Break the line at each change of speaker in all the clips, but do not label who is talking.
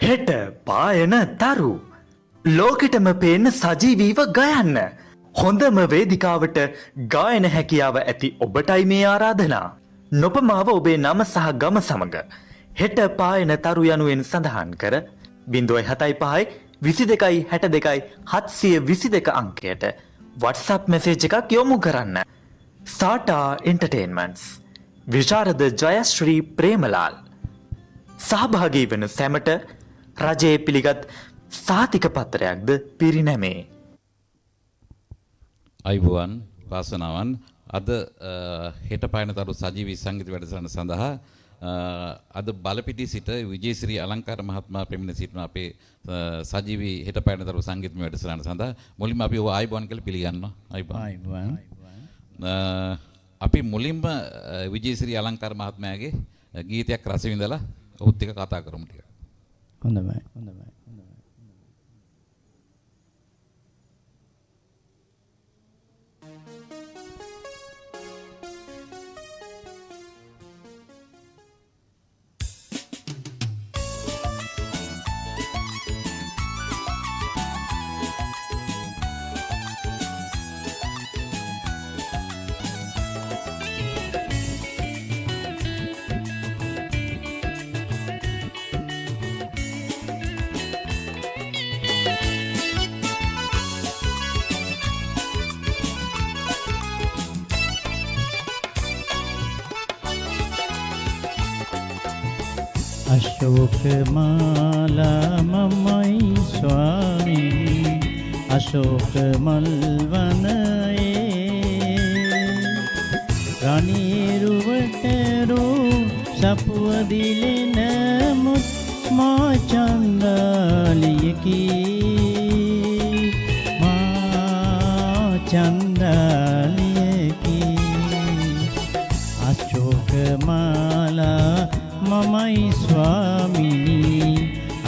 හෙට පායන තරු ලෝකෙටම පේන්න සජීවීව ගයන්න හොඳම වේදිකාවට ගායන හැකියාව ඇති ඔබටයි මේ ආරාධනා. නොපමාව ඔබේ නම සහ ගම සමග හෙට පායන තරු යනුවෙන් සඳහන් කර 075 22 62 722 අංකයට WhatsApp මැසේජ් එකක් යොමු කරන්න. සාටා එන්ටර්ටේන්මන්ට්ස් විශාරද ජයශ්‍රී ප්‍රේමලාල් සහභාගී වන සැමට රජයේ පිළිගත් සාතික පත්‍රයක්ද පිරිනැමේ.
අයිබෝවන් වාසනාවන් අද හෙට පායන තරු සජීවී සංගීත වැඩසටහන සඳහා අද බලපිටි සිට විජේශ්‍රී අලංකාර මහත්මයා ප්‍රමිණ සිටින අපේ සජීවී හෙට පායන තරු සංගීත වැඩසටහන සඳහා මුලින්ම අපි ඔය අයිබෝවන් කියලා පිළිගන්නවා. අයිබෝවන්. අපි මුලින්ම විජේශ්‍රී අලංකාර මහත්මයාගේ ගීතයක් රස විඳලා ඔහුත් එක්ක කතා කරමු ටිකක්.
හොඳයි. අශෝකමාලා මමයි ස්වාමී අශෝක මල්වනයේ රණීරුවටරෝ සපුව දිලෙන මුත් මා චන්දාලියකි අශෝකමාලා මමයි ස්වාමිනී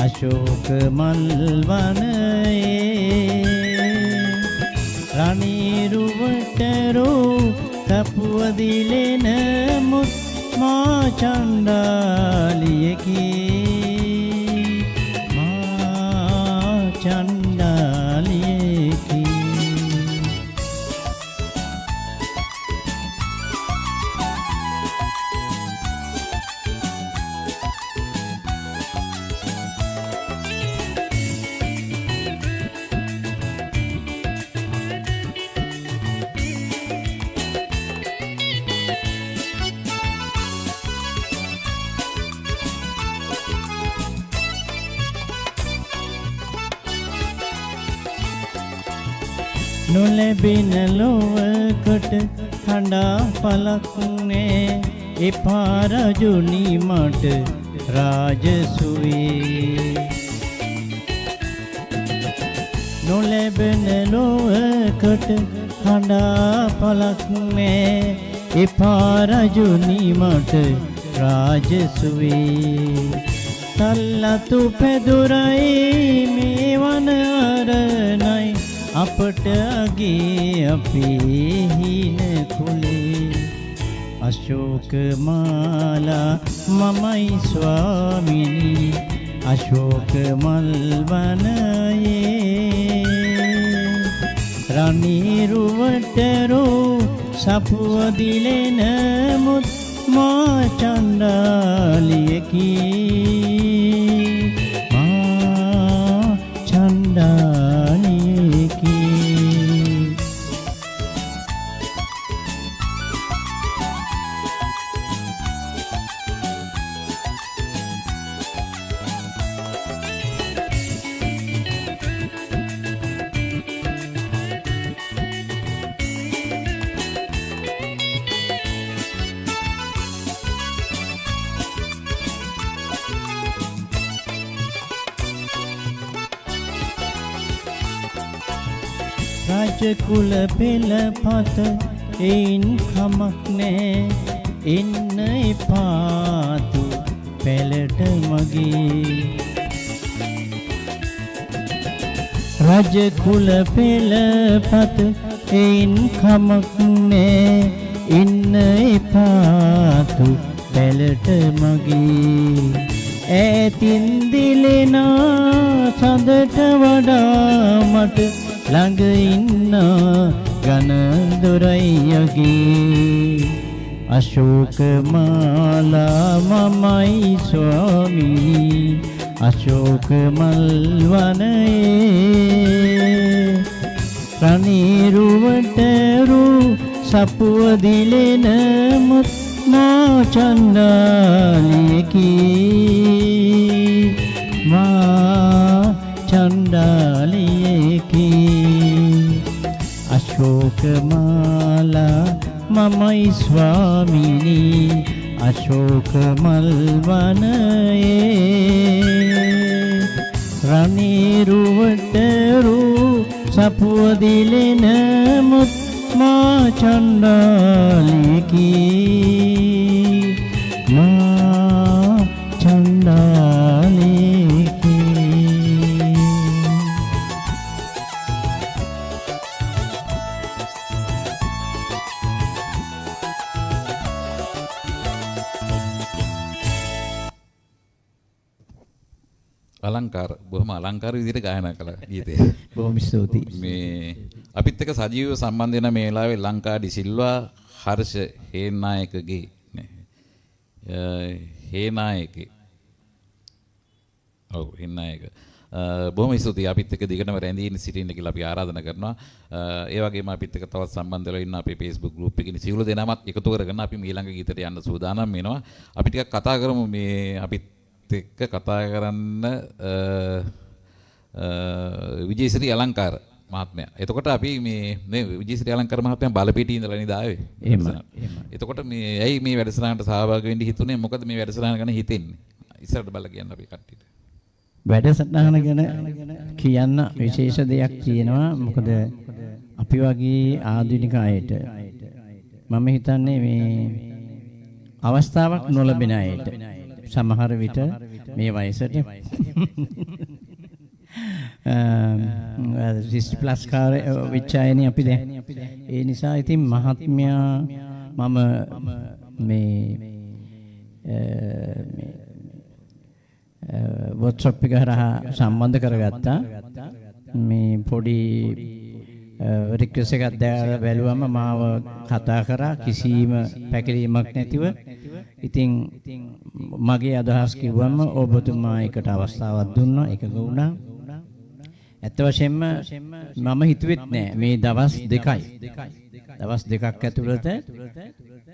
අශෝක මල්වනයේ රණීරුවටරෝ තපුව දිලෙන මුත් මා චණ්ඩාලියකි නොලැබෙන ලොවකට හඬා පලක්නේ එපා රජුනි මට රාජසුවේ නොලැබෙන ලොවකට හඬා පලක්නේ එපා රජුනි මට රාජසුවේ තල්ලතු පැදුරයි මේ වන අරණයි අපට අගේ අපේ හින කුලේ අශෝකමාලා මමයි ස්වාමිනී අශෝක මල්වනයේ රණීරුවටරෝ සපුව දිලෙන මුත් මා චණ්ඩාලියකි රජකුල පෙළපත එයින් කමක් නෑ එන්න එපාතු පෙළට මගේ රජකුල පෙළපත එයින් කමක් නෑ එන්න එපාතු පෙළට මගේ ඈතින් දිලෙන සඳට වඩා මට ළඟ ඉන්න ඝන දොරයි යගේ අශෝක මාලා මමයි ස්වාමී අශෝක මල් වනයේ රණීරුවට රු සපුව දිලෙන මුත් මා චණ්ඩාලියකි මා චණ්ඩාලියකි අශෝක මාලා මමයි ස්වාමිනී අශෝක මල් වනයේ රණීරුවට රු සපුව දිලෙන මුත් මා චණ්ඩාලියකි මා චණ්ඩාලියකි
අලංකාර බොහොම අලංකාර විදිහට ගායනා කළා ගීතය.
බොහොම ස්තුතියි.
මේ අපිත් එක්ක සජීවව සම්බන්ධ වෙන මේ වෙලාවේ ලංකා ඩිසිල්වා හර්ෂ හේනායකගේ හේනායකේ ඔව් හේනායක බොහොම ස්තුතියි අපිත් එක්ක දිගටම රැඳී සිටින්න කියලා අපි ආරාධනා කරනවා. ඒ වගේම අපිත් එක්ක තවත් සම්බන්ධ වෙලා ඉන්න අපේ Facebook group එකේ සියලු දෙනාමත් එකතු කරගෙන අපි ඊළඟ ගීතයට යන්න සූදානම් වෙනවා. අපි ටිකක් කතා කරමු මේ අපිත් එක්ක කතා කරන්න විජේශ්‍රී අලංකාර මහත්මයා. එතකොට අපි මේ විජේශ්‍රී අලංකාර මහත්මයා බලපිටියේ ඉඳලා නේද ආවේ?
එහෙමයි.
එතකොට මේ ඇයි මේ වැඩසටහනට සහභාගී වෙන්න හිතුනේ? මොකද මේ වැඩසටහන ගැන හිතෙන්නේ? ඉස්සරහට බලලා කියන්න අපි කට්ටියට.
වැඩසටහන ගැන කියන්න විශේෂ දෙයක් තියෙනවා. මොකද අපි වගේ ආධුනික අයට මම හිතන්නේ මේ අවස්ථාවක් නොලැබෙන අයට සමහර විට මේ වයසට 60+ කාර විචායනේ අපි දැන් ඒ නිසා ඉතින් මහත්මයා මම මේ WhatsApp එක හරහා සම්බන්ධ කරගත්තා මේ පොඩි රික්වෙස්ට් එකක් දාලා බැලුවම මාව කතා කරා කිසිම පැකිලීමක් නැතිව. ඉතින් මගේ අදහස් කිව්වම ඔබතුමා එකට අවස්ථාවක් දුන්නා එකක වුණා. ඇත්ත වශයෙන්ම මම හිතුවෙත් නෑ මේ දවස් දෙකක් ඇතුළත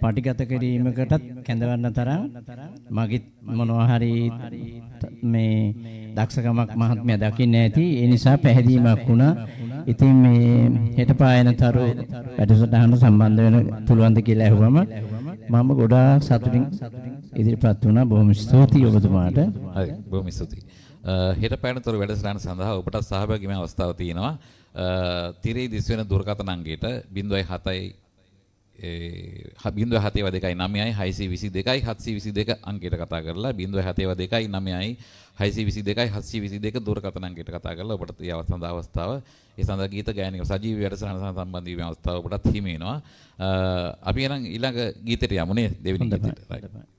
පටිගත කිරීමකටත් කැඳවන්න තරම් මගේ මොනවා හරි මේ දක්ෂකමක් මහත්මයා දකින්නේ නැති. ඒ නිසා පැහැදීමක් වුණා. ඉතින් මේ හෙට පායන තරු වැඩසටහන සම්බන්ධ වෙන පුළුවන්ද කියලා ඇහුවම මම ගොඩාක් සතුටින් ඉදිරිපත් වුණා. බොහොම ස්තුතියි ඔබතුමාට.
හරි බොහොම ස්තුතියි. හෙට පායන තරු වැඩසටහන සඳහා ඔබට සහභාගී වෙන්න අවස්ථාවක් තියෙනවා. තිරේ දිස් වෙන දුරකථන අංකයට 0.729 අංකයට කතා කරලා 0.729 දුරකථන අංකයට කතා කරලා ඔබට ඒ අවස්ථාව ඒ සඳහා ගීත ගායනික සජීවී වැඩසටහන සම්බන්ධ වීමේ අවස්ථාව ඔබටත් හිමි වෙනවා. අපි එහෙනම් ඊළඟ ගීතයට යමු නේ දෙවෙනි ගීතයට.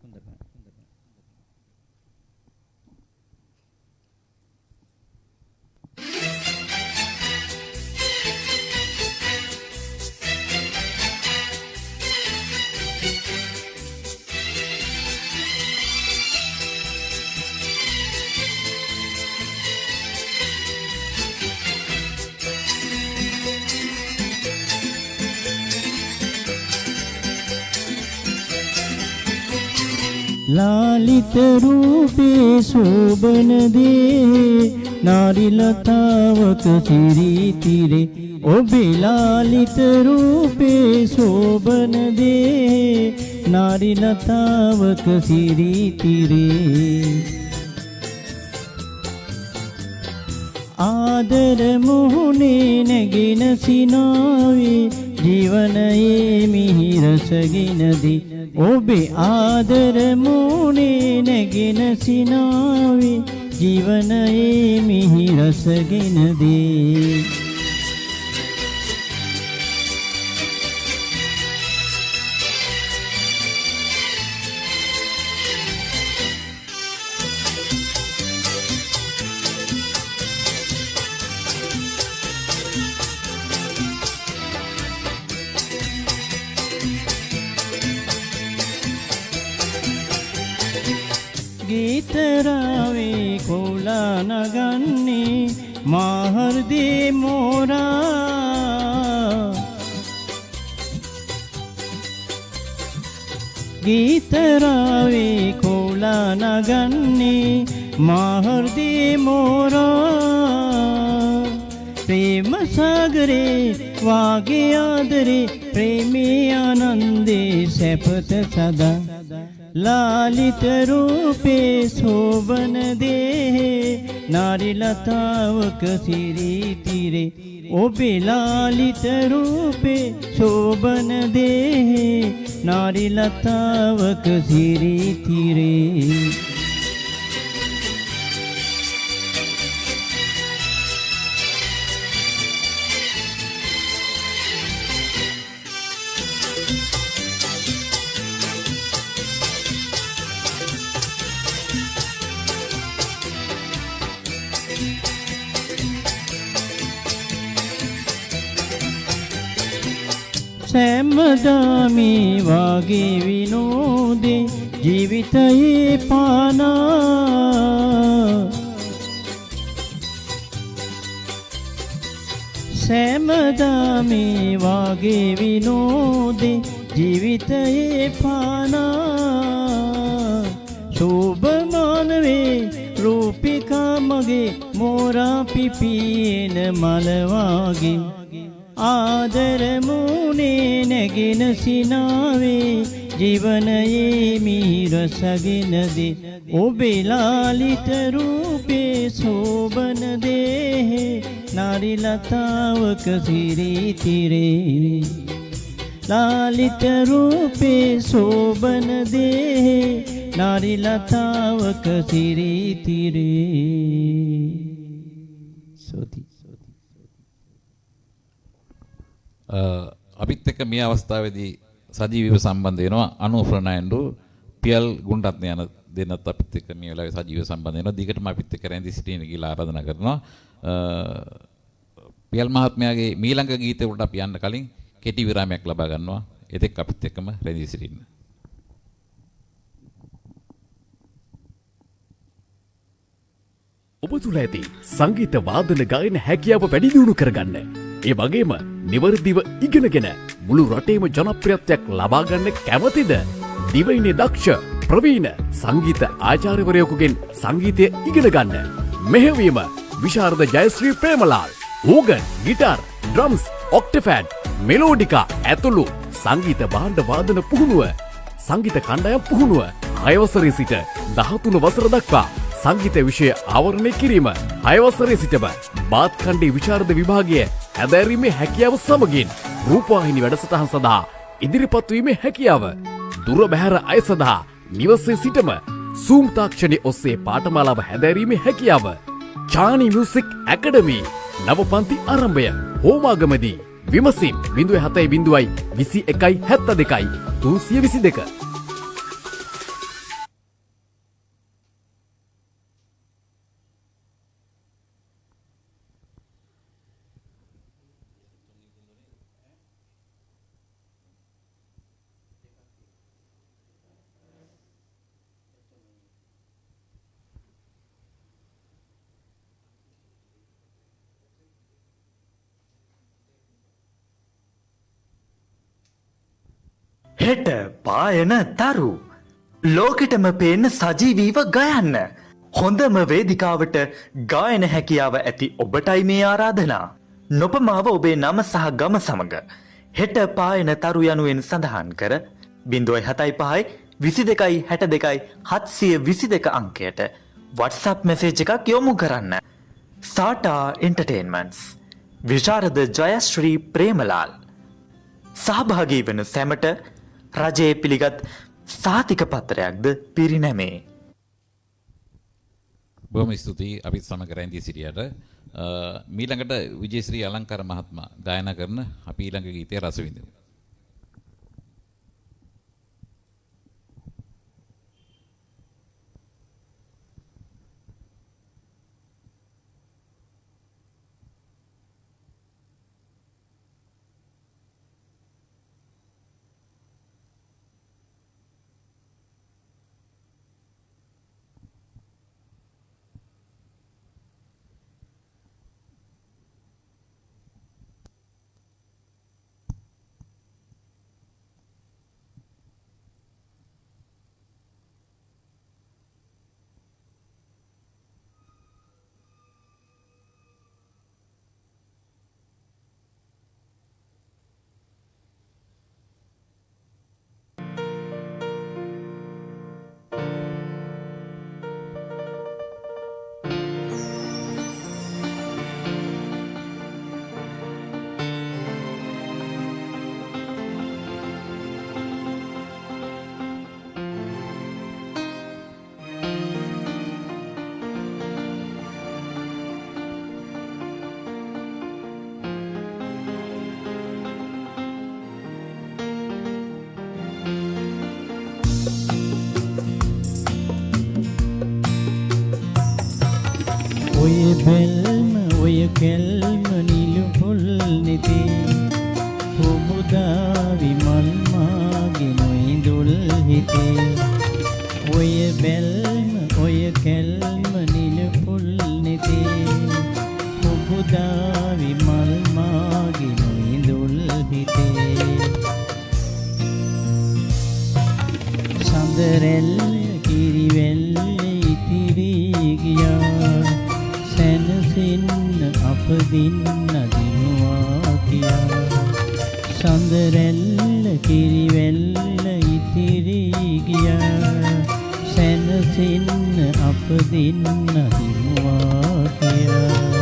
लालित रूपे शोभन दे नारीलतावक चिरी तीरे ओबे लालित रूपे शोभन दे नारीलतावक चिरी तीरे आदर मोहने नगिन सिनावे जीवनये मिहिरसगिन दी ओबे आदर मोने नगिन सिनावे जीवनये मिहिरसगिन दे ගීතරාවේ කොලා නගන්නේ මාහර්දී මෝරා ගීතරාවේ කොලා නගන්නේ මාහර්දී මෝරා ප්‍රේම සාගරේ වාගේ ආදරේ ප්‍රේමී ආනන්දේ සැපත සදා ලාලිත රූපේ සෝබන දේහේ නාරි ලතාවක සිරිතිරේ ඔබේ ලාලිත රූපේ සෝබන දේහේ නාරි ලතාවක සිරිතිරේ සෑමදාමි වාගේ විනෝදේ ජීවිතයේ පානා සෑමදාමි වාගේ විනෝදේ ජීවිතයේ පානා शोभमान वे रूपिका मगे मोरा पिपीन मलवागे आदर मुने नगिन सिनावे जीवन ये मीर सगिन दे ओ बेलालित रूपे शोभन दे नारी लतावक सिरी तिरे लालित रूपे शोभन दे नारी लतावक सिरी तिरे सोती
අපිත් එක්ක මේ අවස්ථාවේදී සජීවීව සම්බන්ධ වෙනවා අනුෆ්‍රණයන්ඩු පියල් ගුණරත්න යන දෙන්නත් අපිත් එක්ක මේ වෙලාවේ සජීවීව සම්බන්ධ වෙනවා. දිගටම අපිත් එක්ක රැඳී සිටින්න කියලා ආරාධනා කරනවා. පියල් මහත්මයාගේ මීළඟ ගීතය උඩට අපි යන්න කලින් කෙටි විරාමයක් ලබා ගන්නවා. එතෙක් අපිත් එක්කම රැඳී සිටින්න.
ඔබ තුළ ඇති සංගීත වාදන ගායන හැකියාව වැඩි දියුණු කරගන්න. ඒ වගේම නිවර්දිව ඉගෙනගෙන මුළු රටේම ජනප්‍රියත්වයක් ලබා ගන්න කැමතිද? දිවයිනේ දක්ෂ ප්‍රවීණ සංගීත ආචාර්යවරයෙකුගෙන් සංගීතය ඉගෙන ගන්න. මෙහෙවීම විශාරද Jayasri Premalal. Organ, guitar, drums, octapad, melodica ඇතුළු සංගීත භාණ්ඩ වාදන පුහුණුව, සංගීත කණ්ඩායම් පුහුණුව 6 වසරේ සිට 13 වසර දක්වා සංගීත විෂය ආවරණය කිරීම 6 වසරේ සිටම බාත් කණ්ඩේ විශාරද විභාගය හැදෑරීමේ හැකියාව සමගින් රූපවාහිනී වැඩසටහන් සඳහා ඉදිරිපත් වීමේ හැකියාව දුර බැහැර අය සඳහා නිවසේ සිටම Zoom තාක්ෂණයේ ඔස්සේ පාඨමාලාව හැදෑරීමේ හැකියාව චානි මියුසික් ඇකඩමි නව පන්ති ආරම්භය හෝමාගමදී විමසින් 07 21 72 322
හෙට පායන තරු ලෝකෙටම පේන්න සජීවීව ගයන්න හොඳම වේදිකාවට ගායන හැකියාව ඇති ඔබටයි මේ ආරාධනා. නොපමාව ඔබේ නම සහ ගම සමග හෙට පායන තරු යනුවෙන් සඳහන් කර 075 22 62 722 අංකයට WhatsApp මැසේජ් එකක් යොමු කරන්න. සාටා එන්ටර්ටේන්මන්ට්ස් විශාරද ජයශ්‍රී ප්‍රේමලාල් සහභාගී වන සැමට රජයේ පිළිගත් සාතික පත්‍රයක්ද පිරිනැමේ.
බොහොම ස්තුතියි අපිත් සමග රැඳී සිටියට. මීළඟට විජේශ්‍රී අලංකාර මහත්මයා ගායනා කරන අපි ඊළඟ ගීතය රස විඳිමු.
බැල්ම ඔය කෙල්ම නිලු පොල් නෙතේ කුමුදා විමල් මාගේ නොඉඳුල් හිතේ ඔය බැල්ම ඔය කෙල්ම නිලු පොල් නෙතේ කුමුදා විමල් මාගේ නොඉඳුල් හිතේ සඳරැල්ල කිරිවැල්ල ඉතිරි ගියා සැනසෙන්න අප දින්න දිනුවා කියා සඳරැල්ල කිරිවැල්ල ඉතිරි ගියා සැනසෙන්න අප දින්න දිනුවා කියා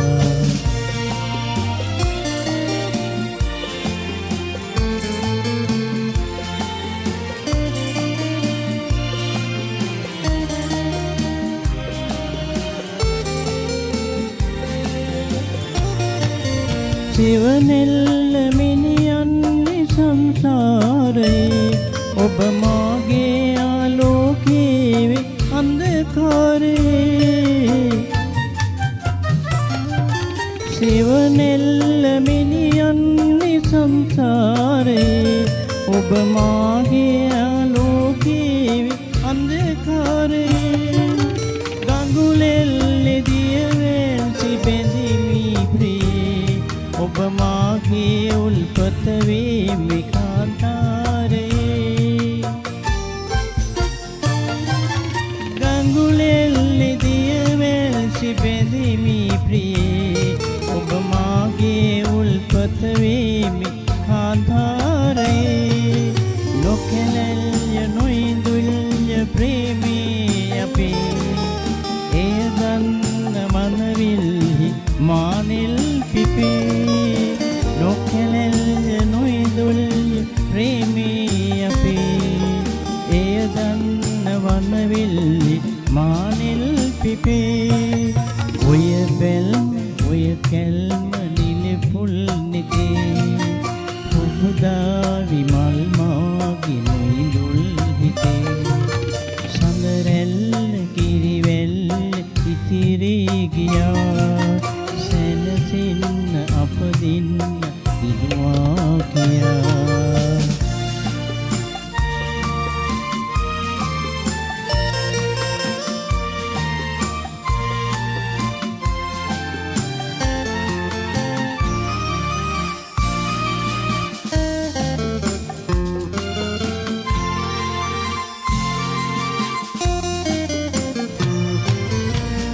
සිවනෙල්ල මිනියන්නේ සංසාරේ ඔබ මාගේ ආලෝකයේ අන්ධකාරේ සිවනෙල්ල මිනියන්නේ සංසාරේ ඔබ මාගේ ආලෝකයේ අන්ධකාරේ ගඟුලෙල්ලේ දියවෙන් සිබෙඳිමි ප්‍රියේ ඔබ මාගේ උල්පත වේමි කාන්තාරේ ගඟුලෙල්ලේ දියවෙන් සිබෙඳිමි ප්‍රියේ ඔබ මාගේ උල්පත වේමි කාන්තාරේ නොකැලෙල්ය නොඉඳුල්ය ප්‍රේමී අපේ එය දන්න මනවිල්හි මානෙල් පිපේ නොකැලෙල්ය නොඉඳුල්ය ප්‍රේමී අපේ එය දන්න වනවිල්හි මානෙල් පිපේ ඔය බැල්ම ඔය කැල්ම නිලපුල් නෙතේ පුබුදා විමල් මාගේ නොඉඳුල් හිතේ සඳරැල්ල කිරිවැල්ල ඉතිරි ගියා සැනසෙන්න අප දින්න දිනුවා කියා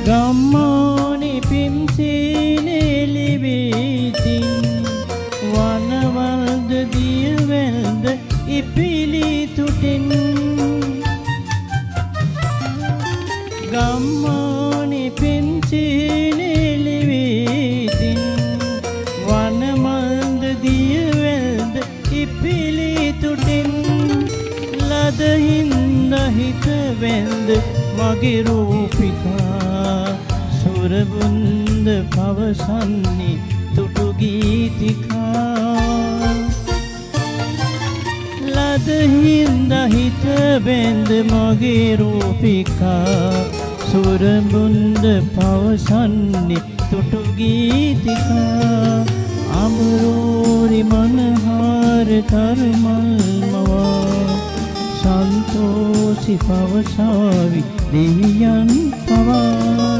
ගම්මානි පිම්සීනේ ලිවිතින් වනවල්ද දියවැල්ද ඉපිලි තුටින් ගම්මානි පිම්සීනේ ලිවිතින් වනවල්ද දියවැල්ද ඉපිලි තුටින් ලදහින්ද හිත වැන්ද මගේ රූපිකා සුරබුන්ද පවසන්නේ තුටු ගීතිකා ලදහින්ද හිත බැන්ද මගේ රූපිකා සුරබුන්ද පවසන්නේ තුටු ගීතිකා අමරෝරි මනහාර තරුමල්මවා සන්තෝසි පවසාවි දෙවියන් පවා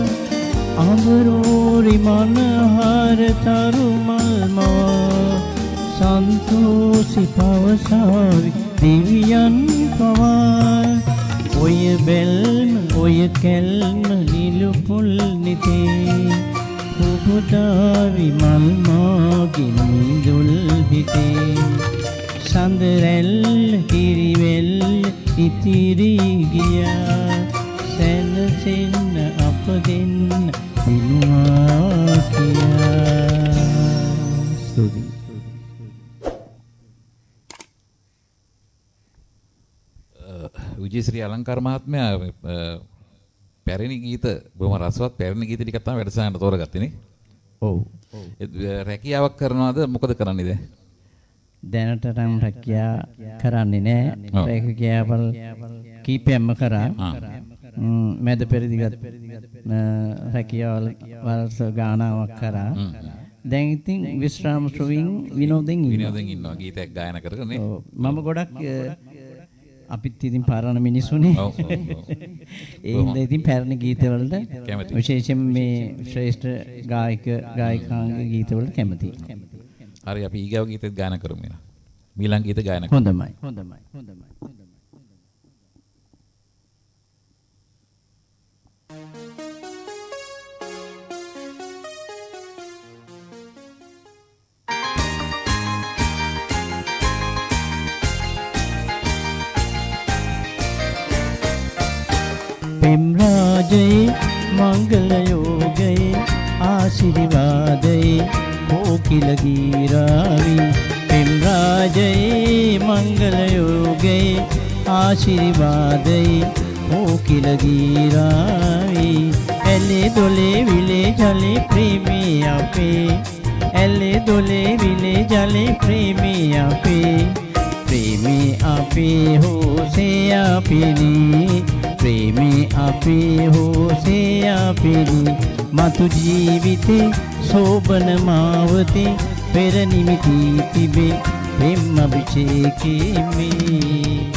අමරෝරි මනහාර තරුමල්මවා සන්තෝසි පවසාවි දෙවියන් පවා ඔය බැල්ම ඔය කැල්ම නිලු පොල් නෙතේ පුබුදා විමල් මාගේ නිදුල් හිතේ සඳරැල්ල කිරිවැල්ල ඉතිරි ගියා සැනසෙන්න අප දෙන්න දිනුවා කියා ස්තුතියි
විජේශ්‍රී අලංකාර මහත්මයා පැරණි ගීත බොහොම රසවත් පැරණි ගීත ටිකක් තමයි වැඩසටහනට තෝරගත්තේ නේ.
ඔව්.
රැකියාවක් කරනවද මොකද කරන්නේ දැන්?
දැනට නම් රැකියා කරන්නේ නැහැ. රැකියාවල් කීපයක්ම කරා. මැද පෙරදිගත් රැකියාවල වර්ෂ ගානාවක් කරා දැන් ඉතින් විශ්‍රාම ශ්‍රවීන් විනෝදෙන්
ඉන්නවා ගීතයක් ගායනා කරගෙන නේ.
මම ගොඩක් අපිත් ඉතින් පාරණ මිනිස්සුනේ. ඒ හින්දා ඉතින් පැරණි ගීතවලට විශේෂයෙන් මේ ශ්‍රේෂ්ඨ ගායක ගායිකාංග ගීතවලට කැමතියි.
හරි අපි ඊගාව ගීතෙත් ගායනා කරමු නේ. මීලං ගීත ගායනා කරමු.
හොඳයි. පෙම් රාජයේ මංගල යෝගයේ ආශිර්වාදයේ කෝකිල ගීරාවි පෙම් රාජයේ මංගල යෝගයේ ආශිර්වාදයේ කෝකිල ගීරාවි ඇලේ දොලේ විලේ ජලේ ප්‍රේමී අපේ ඇලේ දොලේ විලේ ජලේ ප්‍රේමී අපේ प्रेमी आपे हो से आपेली प्रेमी आपे हो से आपेली मातु जीविते शोभन मावते पेर निमिति तिबे प्रेम अभिषेके में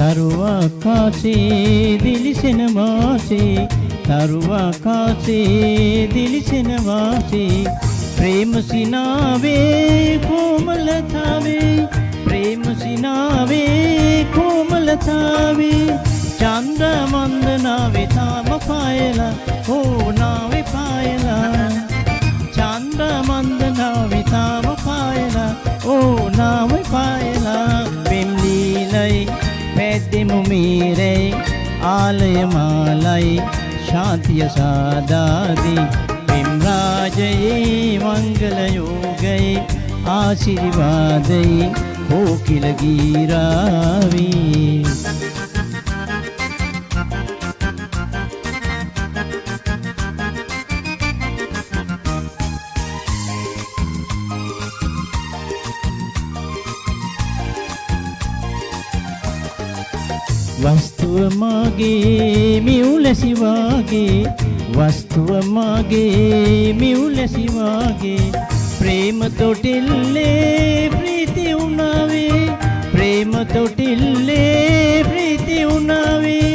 තරුවා කාසේ දිලිසෙන වාසේ තරුවා කාසේ දිලිසෙන වාසේ ප්‍රේම සිනාවේ කොමලතාවේ ප්‍රේම සිනාවේ කොමලතාවේ චන්ද්‍ර මන්දනාවේ තාම පායලා ඕ නාවේ පායලා චන්ද්‍ර මන්දනාවේ තාම පායලා ඕ නාවේ පායලා පෙම් ලීලයි පැද්දෙමු මීරේ ආලය මාලයි ශාන්තිය සාදාදී පෙම් රාජයේ මංගල යෝගයේ ආශිර්වාදයේ කෝකිල ගීරාවී වස්තුව මාගේ මියුලැසි වාගේ වස්තුව මාගේ මියුලැසි වාගේ ප්‍රේම තොටිල්ලේ ප්‍රීති උනාවේ ප්‍රේම තොටිල්ලේ ප්‍රීති උනාවේ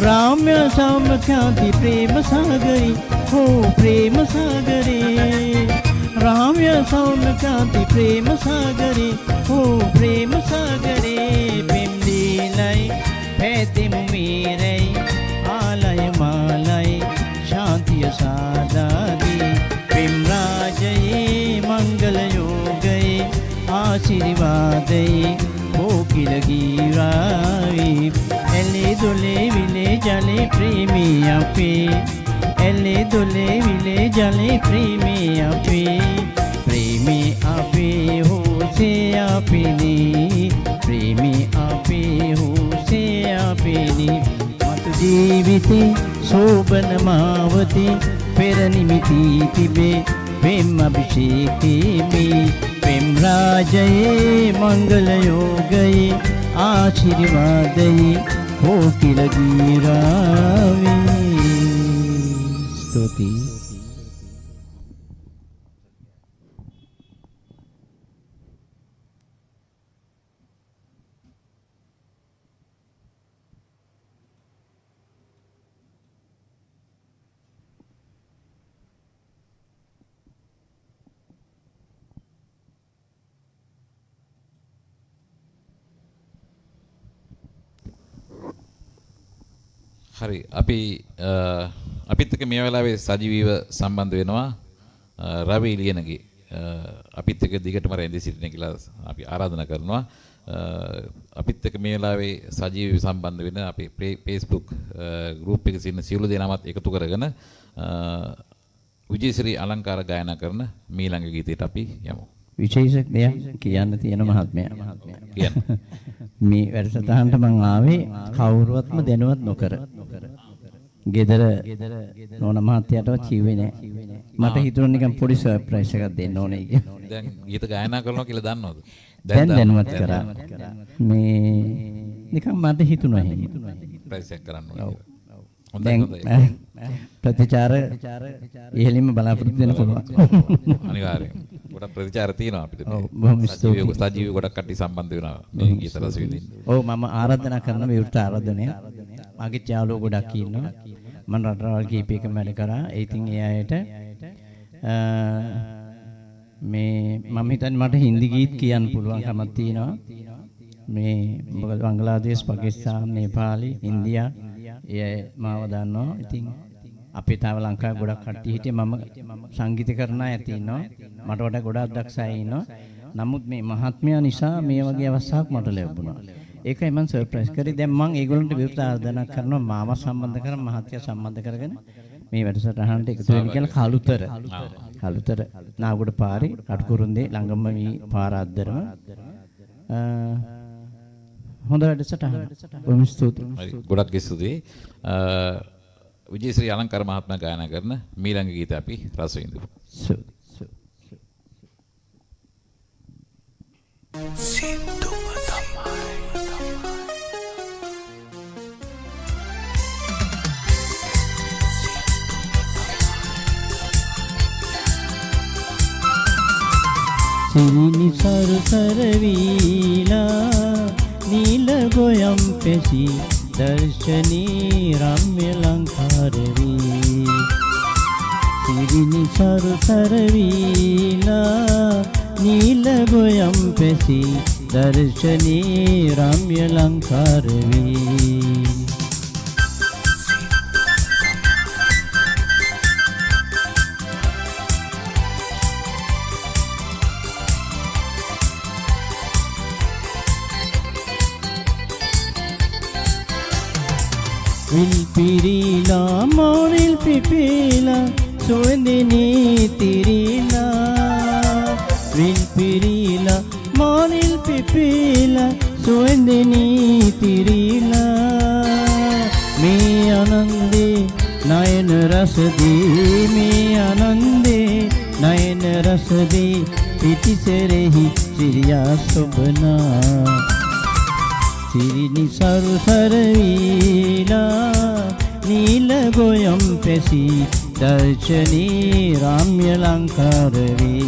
රාම්‍ය සෞම්‍යකාන්ති ප්‍රේම සාගරේ හෝ ප්‍රේම සාගරේ රාම්‍ය සෞම්‍යකාන්ති ප්‍රේම සාගරේ හෝ ප්‍රේම සාගරේ පෙම් දීලයි පැතිමු මීරයි ආලය මාලයි ශාන්තිය සාදාදී පෙම් රාජයේ මංගල යෝගයේ ආශිර්වාදයේ කෝකිල ගීරාවි එලේ දොලේ විලේ ජලේ ප්‍රේමී අපේ එලේ දොලේ විලේ ජලේ ප්‍රේමී අපේ ප්‍රේමී අපේ හෝසේ අපිනී ප්‍රේමී අපේ හෝසේ අපිනී මතු ජීවිතේ शोभन मावते पेर निमिति तिबे प्रेम अभिषेके में प्रेम राजये मंगल योगये आशीर्वादये कोकिल गीरावे स्तुति
හරි අපි අපිත් එක්ක මේ වෙලාවේ සජීවීව සම්බන්ධ වෙනවා රවි ලියනගේ අපිත් එක්ක දිගටම රැඳී සිටින්න කියලා අපි ආරාධනා කරනවා අපිත් එක්ක මේ වෙලාවේ සජීවීව සම්බන්ධ වෙන අපේ Facebook group එකේ ඉන්න සියලු දෙනාමත් එකතු කරගෙන විජේශ්‍රී අලංකාර ගායනා කරන මීළඟ ගීතයට අපි යමු.
විශේෂ දෙයක් කියන්න තියෙන මහත්මයා. මේ වැඩසටහනට මම ආවේ කවුරුවත්ම දැනුවත් නොකර. ගෙදර නෝන මහත්තයාටවත් කිව්වේ නෑ. මට හිතුණා නිකන් පොඩි සර්ප්‍රයිස් එකක් දෙන්න ඕනේ කියලා.
දැන් ගීත ගායනා කරනවා කියලා දන්නවද?
දැන් දැනුවත් කරා. මේ නිකන් මට හිතුණා එහෙම.
ප්‍රයිස් එක කරන්න ඕනේ.
දැන් ප්‍රතිචාර ඉහෙලින්ම බලාපොරොත්තු වෙන්න පුළුවන්.
අනිවාර්යයෙන්. ගොඩක් ප්‍රතිචාර තියෙනවා අපිට.
ඔව් බොහොම ස්තුතියි.
සජීවී ගොඩක් කට්ටිය සම්බන්ධ වෙනවා මේ ගීත රස විඳින්න.
ඔව් මම ආරාධනා කරන විවෘත ආරාධනය. මගේ යාළුවෝ ගොඩක් ඉන්නවා. මම රටවල් කීපයකම වැඩ කරා. ඒ ඉතින් ඒ අයට මේ මම හිතන්නේ මට හින්දි ගීත් කියන්න පුළුවන්කමක් තියෙනවා. මේ මොකද බංග්ලාදේශ, පාකිස්තාන, නේපාලි, ඉන්දියා ඒ මාව දන්නවා. ඉතින් අපේ තාම ලංකාවේ ගොඩක් කට්ටිය හිටියේ මම සංගීත කරන අය තියෙනවා. මට වඩා ගොඩක් දක්ෂ අය ඉන්නවා. නමුත් මේ මහත්මයා නිසා මේ වගේ අවස්ථාවක් මට ලැබුණා. ඒකයි මම සර්ප්‍රයිස් කරේ. දැන් මම ඒගොල්ලන්ට විරුද්ධ ආරාධනා කරනවා මාව සම්බන්ධ කරගෙන මහත්ය සම්බන්ධ කරගෙන මේ වැඩසටහනට එකතු වෙන්න කියලා කලුතර නාගොඩ පාරේ කටුකුරුන්දේ ළඟම මේ පාර අද්දරම හොඳ වැඩසටහන. බොහොම ස්තුතියි.
ගොඩක් ස්තුතියි. විජේශ්‍රී අලංකාර මහත්මයා ගායනා කරන මීළඟ ගීත අපි රස විඳිමු.
සිරිනි සරසරවීලා නීල ගොයම් පෙසි දර්ශනී රම්‍ය ලංකාරවී සිරිනි සරසරවීලා නීල ගොයම් පෙසි දර්ශනී රම්‍ය ලංකාරවී විල් පිරීලා මොවිල් පිපීලා සුවඳිනී තිරීලා විල් පිරීලා මොවිල් පිපීලා සුවඳිනී තිරීලා මේ ආනන්දේ නයන රසදී මේ ආනන්දේ නයන රසදී පිටිසෙරෙහි සිරියා සොබනා සිරිනි සරුසරවීලා නීල ගොයම් පෙසි දර්ශනී රම්‍ය ලංකාරවී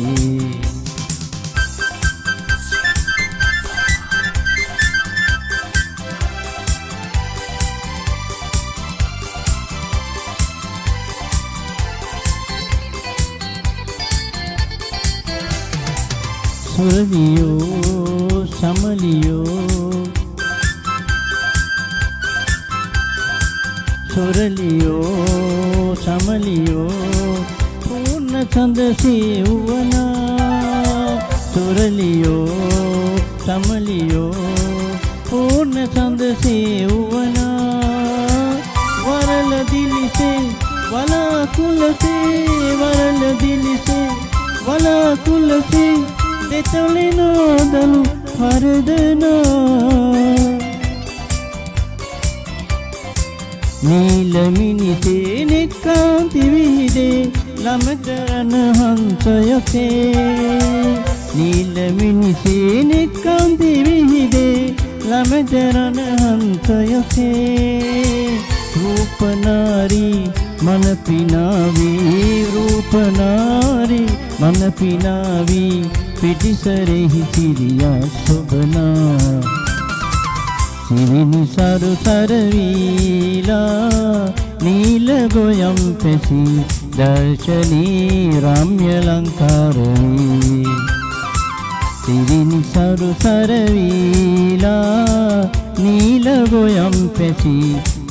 සුරලියෝ සමලියෝ සොරලියෝ සමලියෝ පූර්ණ චන්දසේ වුණා සොරලියෝ සමලියෝ පූර්ණ චන්දසේ වුණා වරල දිලිසේ වලාකුලසේ වරල දිලිසේ වලාකුලසේ දෙතොලිනෝ දලු හරදනා නීලමිනිසේ නික්කාන්ති විහිදේ ළමතරන හංසයසේ නීලමිනිසේ නික්කාන්ති විහිදේ ළමතරන හංසයසේ රූපනාරී මනපිනාවී රූපනාරී මනපිනාවී පිටිසරෙහි සිරියා සොබනා සිරිනි සරුසරවීලා නීල ගොයම් පෙසි දර්ශනී රම්‍ය ලංකාරවී සිරිනි සරුසරවීලා නීල ගොයම් පෙසි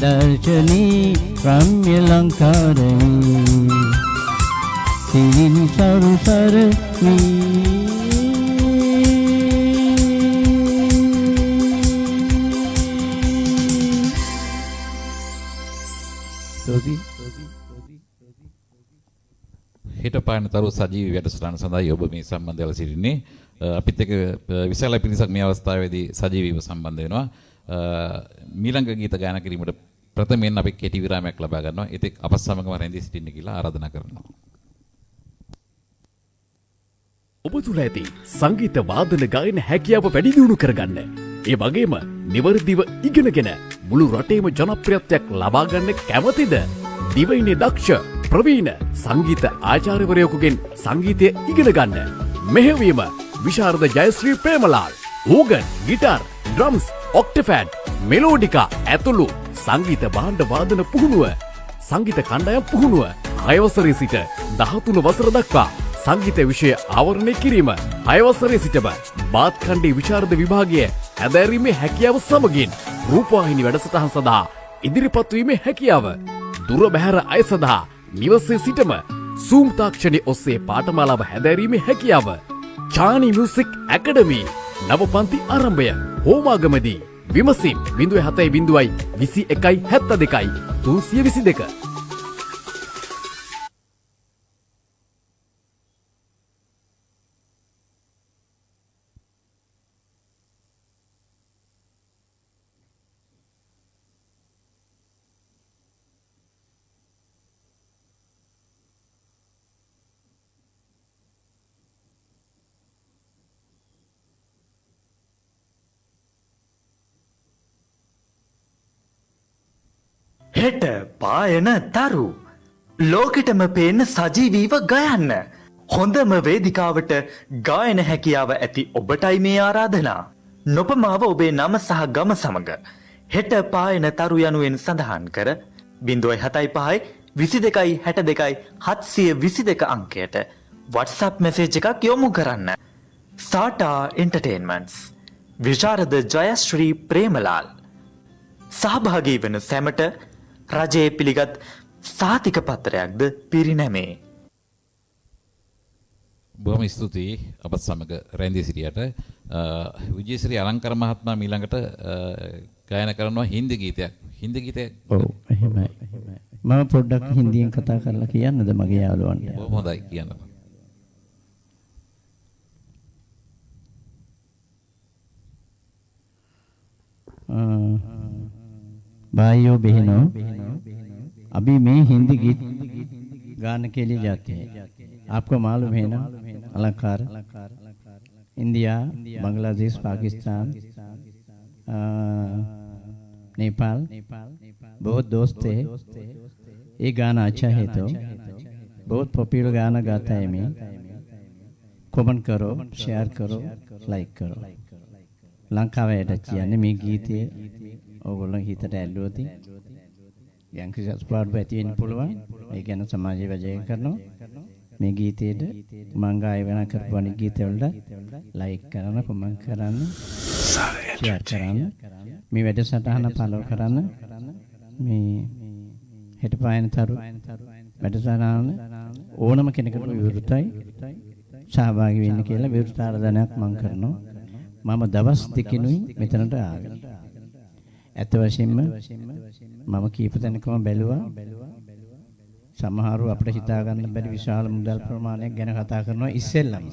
දර්ශනී රම්‍ය ලංකාරවී සිරිනි සරුසරවී
හිට පායන තරු සජීවී වැඩසටහන සඳහා ඔබ මේ සම්බන්ධ වෙලා සිටින්නේ. අපිත් එක්ක විශාල පිරිසක් මේ අවස්ථාවේදී සජීවීව සම්බන්ධ වෙනවා. මීළඟ ගීත ගායනා කිරීමට ප්‍රථමයෙන් අපි කෙටි විරාමයක් ලබා ගන්නවා. ඉතින් අප සමගම රැඳී සිටින්න කියලා ආරාධනා කරනවා.
ඔබ තුළ ඇති සංගීත වාදන ගායන හැකියාව වැඩි දියුණු කරගන්න. ඒ වගේම නිවර්දිව ඉගෙනගෙන මුළු රටේම ජනප්‍රියත්වයක් ලබා ගන්න කැමතිද? දිවයිනේ දක්ෂ ප්‍රවීණ සංගීත ආචාර්යවරයෙකුගෙන් සංගීතය ඉගෙන ගන්න. මෙහෙවීම විශාරද Jayasri Premalal. Organ, guitar, drums, octapad, melodica ඇතුළු සංගීත භාණ්ඩ වාදන පුහුණුව, සංගීත කණ්ඩායම් පුහුණුව 6 වසරේ සිට 13 වසර දක්වා සංගීත විෂය ආවරණය කිරීම 6 වසරේ සිටම බාත් ඛණ්ඩේ විශාරද විභාගයේ හැදෑරීමේ හැකියාව සමගින් රූපවාහිනී වැඩසටහන් සඳහා ඉදිරිපත් වීමේ හැකියාව, දුර බැහැර අය සඳහා නිවසේ සිටම Zoom තාක්ෂණය ඔස්සේ පාඨමාලාව හැදෑරීමේ හැකියාව, චානි මියුසික් ඇකඩමි නව පන්ති ආරම්භය හෝමාගමදී විමසින් 07 21 72 322.
හෙට පායන තරු ලෝකෙටම පේන්න සජීවීව ගයන්න හොඳම වේදිකාවට ගායන හැකියාව ඇති ඔබටයි මේ ආරාධනා. නොපමාව ඔබේ නම සහ ගම සමග හෙට පායන තරු යනුවෙන් සඳහන් කර 075 22 62 722 අංකයට WhatsApp මැසේජ් එකක් යොමු කරන්න. සාටා එන්ටර්ටේන්මන්ට්ස් විශාරද ජයශ්‍රී ප්‍රේමලාල් සහභාගී වන සැමට රජයේ පිළිගත් සාතික පත්‍රයක්ද පිරිනැමේ.
බොහොම ස්තුතියි අපත් සමග රැඳී සිටියට. විජේශ්‍රී අලංකාර මහත්මයා ඊළඟට ගායනා කරනවා හින්දි ගීතයක්. හින්දි ගීතයක්.
ඔව් එහෙමයි. මම පොඩ්ඩක් හින්දියෙන් කතා කරලා කියන්නද මගේ යාළුවන්ට?
බොහොම හොඳයි කියන්න.
भाइयों बहनों, अभी मैं हिंदी गीत गाने के लिए जाते हैं. आपको मालूम है ना, अलंकार इंडिया, बांग्लादेश, पाकिस्तान, नेपाल बहुत दोस्त है. ये गाना अच्छा है तो बहुत पॉपुलर गाना गाता है. मैं कमेंट करो, शेयर करो, लाइक करो. ලංකාවේ ඇටච් කියන්නේ මේ ගීතය ඕගොල්ලෝ හිතට ඇල්ලුවොත් යම් කිසි ස්පාර්ට් ඇති වෙන්න පුළුවන්. ඒ කියන්නේ සමාජයේ වැජය කරනවා. මේ ගීතේට මං ගායනා කරපු අනිත් ගීතවලට ලයික් කරන්න, කමෙන්ට් කරන්න, ෂෙයාර් කරන්න, මේ වැඩසටහන ෆලෝ කරන්න. මේ හෙට පායන තරු වැඩසටහන ඕනම කෙනෙකුට විවෘතයි සහභාගී වෙන්න කියලා විවෘත ආරාධනයක් මං කරනවා. මම දවස් දෙකිනුයි මෙතනට ආවේ. ඇත්ත වශයෙන්ම මම කීප තැනකම බැලුවා. සමහරව අපිට හිතා ගන්න බැරි විශාල මුදල් ප්‍රමාණයක් ගැන කතා කරනවා ඉස්සෙල්ලම.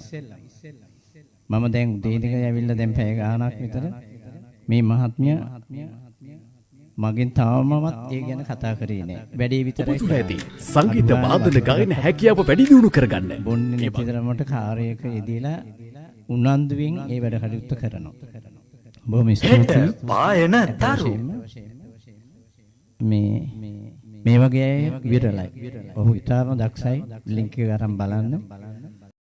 මම දැන් උදේ ඉඳන් ඇවිල්ලා දැන් පැය ගාණක් විතර මේ මහත්මිය මගෙන් තවමවත් ඒ ගැන කතා කරේ නෑ. වැඩි විතරයි.
ඔබ තුළ ඇති සංගීත වාදන ගායන හැකියාව වැඩි දියුණු කරගන්න.
බොන්නේ නැති තරමට කාර්යයක යෙදিলা උනන්දුවෙන් ඒ වැඩ කටයුත්ත කරනවා. බොහොම ස්තුතියි.
පායන තරු
මේ වගේ අය විරලයි. ඔහු ඉතාම දක්ෂයි. ලින්ක් එක අරන් බලන්න.